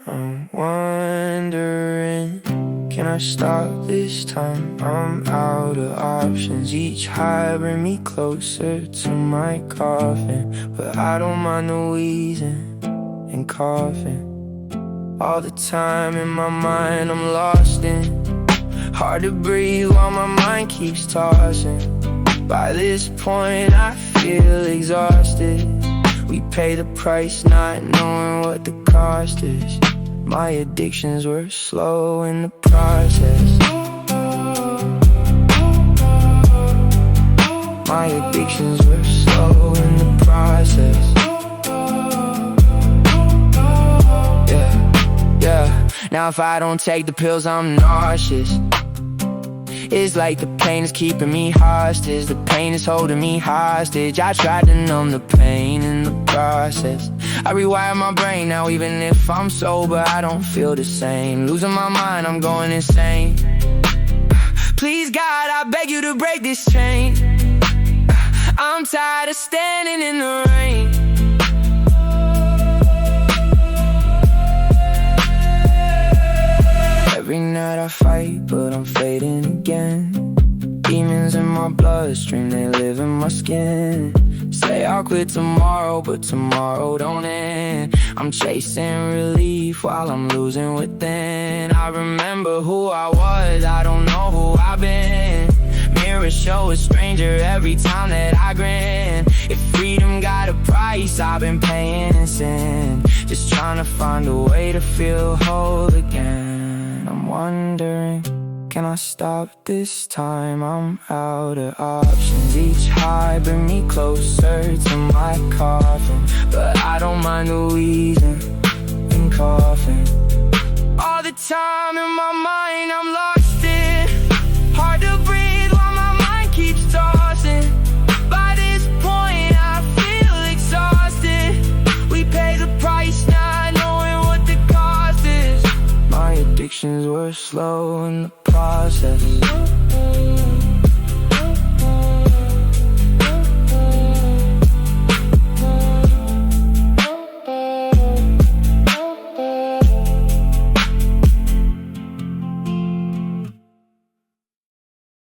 I'm wondering, can I stop this time? I'm out of options. Each high bring me closer to my coffin, but I don't mind the wheezing and coughing. All the time in my mind I'm lost in. Hard to breathe while my mind keeps tossing. By this point I feel exhausted. We pay the price not knowing what the cost is. My addictions were slow in the process. My addictions were slow in the process. Yeah. Now if I don't take the pills I'm nauseous. It's like the pain is keeping me hostage. The pain is holding me hostage. I tried to numb the pain in the process. I rewire my brain now. Even if I'm sober, I don't feel the same. Losing my mind, I'm going insane. Please God, I beg you to break this chain. I'm tired of standing in the rain. Every night I fight, but I'm fading again. Demons in my bloodstream, they live in my skin. Say I'll quit tomorrow, but tomorrow don't end. I'm chasing relief while I'm losing within. I remember who I was, I don't know who I've been. Mirrors show a stranger every time that I grin. If freedom got a price, I've been paying in sin. Just trying to find a way to feel whole again. I'm wondering, can I stop this time? I'm out of options. Each high bring me closer to my coffin, but I don't mind the wheezing and coughing. All the time in my mind I'm lost in. Hard to breathe while my mind keeps tossing. By this point I feel exhausted. We pay the price not knowing what the cost is. My addictions were slow in the process.